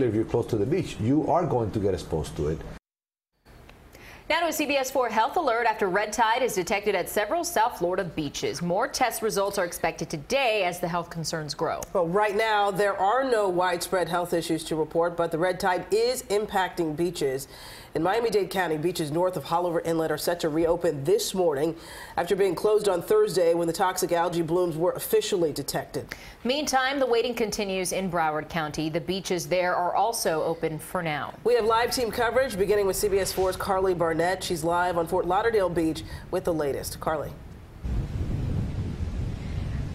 If you're close to the beach, you are going to get exposed to it. Now to a CBS 4 health alert after red tide is detected at several South Florida beaches. More test results are expected today as the health concerns grow. Well, right now, there are no widespread health issues to report, but the red tide is impacting beaches. In Miami-Dade County, beaches north of Haulover Inlet are set to reopen this morning after being closed on Thursday when the toxic algae blooms were officially detected. Meantime, the waiting continues in Broward County. The beaches there are also open for now. We have live team coverage beginning with CBS 4's Carly Barnett. She's live on Fort Lauderdale Beach with the latest. Carly.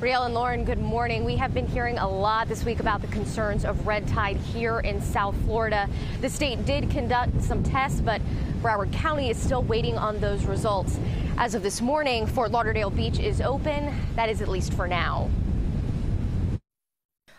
Riel and Lauren, good morning. We have been hearing a lot this week about the concerns of red tide here in South Florida. The state did conduct some tests, but Broward County is still waiting on those results. As of this morning, Fort Lauderdale Beach is open. That is at least for now.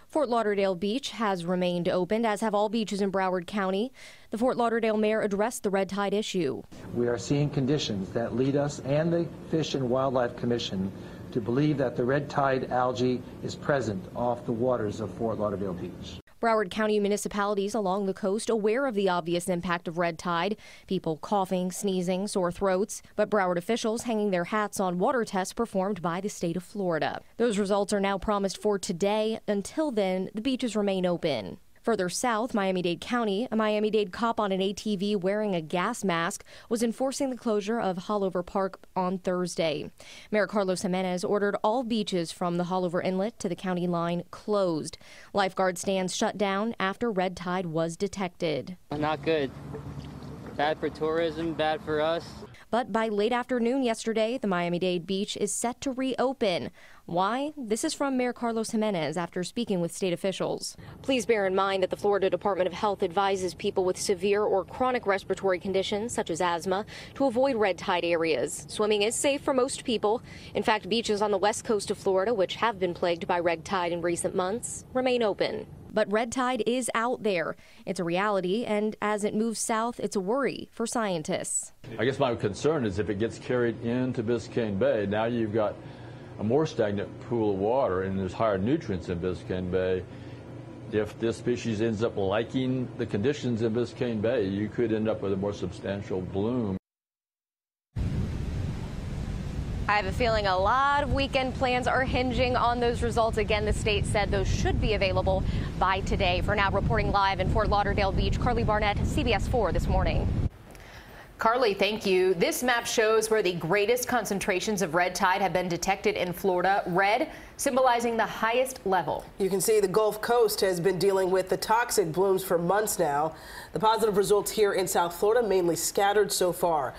Fort Lauderdale Beach has remained open, as have all beaches in Broward County. The Fort Lauderdale mayor addressed the red tide issue. We are seeing conditions that lead us and the Fish and Wildlife Commission to believe that the red tide algae is present off the waters of Fort Lauderdale Beach. Broward County municipalities along the coast aware of the obvious impact of red tide, people coughing, sneezing, sore throats, but Broward officials hanging their hats on water tests performed by the state of Florida. Those results are now promised for today. Until then, the beaches remain open. Further south, Miami-Dade County, a Miami-Dade cop on an ATV wearing a gas mask was enforcing the closure of Haulover Park on Thursday. Mayor Carlos Jimenez ordered all beaches from the Haulover Inlet to the county line closed. Lifeguard stands shut down after red tide was detected. Not good. Bad for tourism, bad for us. But by late afternoon yesterday, the Miami-Dade beach is set to reopen. Why? This is from Mayor Carlos Jimenez after speaking with state officials. Please bear in mind that the Florida Department of Health advises people with severe or chronic respiratory conditions, such as asthma, to avoid red tide areas. Swimming is safe for most people. In fact, beaches on the west coast of Florida, which have been plagued by red tide in recent months, remain open. But red tide is out there. It's a reality, and as it moves south, it's a worry for scientists. I guess my concern is if it gets carried into Biscayne Bay, now you've got a more stagnant pool of water and there's higher nutrients in Biscayne Bay. If this species ends up liking the conditions in Biscayne Bay, you could end up with a more substantial bloom. I have a feeling a lot of weekend plans are hinging on those results. Again, the state said those should be available by today. For now, reporting live in Fort Lauderdale Beach, Carly Barnett, CBS 4 this morning. Carly, thank you. This map shows where the greatest concentrations of red tide have been detected in Florida. Red symbolizing the highest level. You can see the Gulf Coast has been dealing with the toxic blooms for months now. The positive results here in South Florida mainly scattered so far.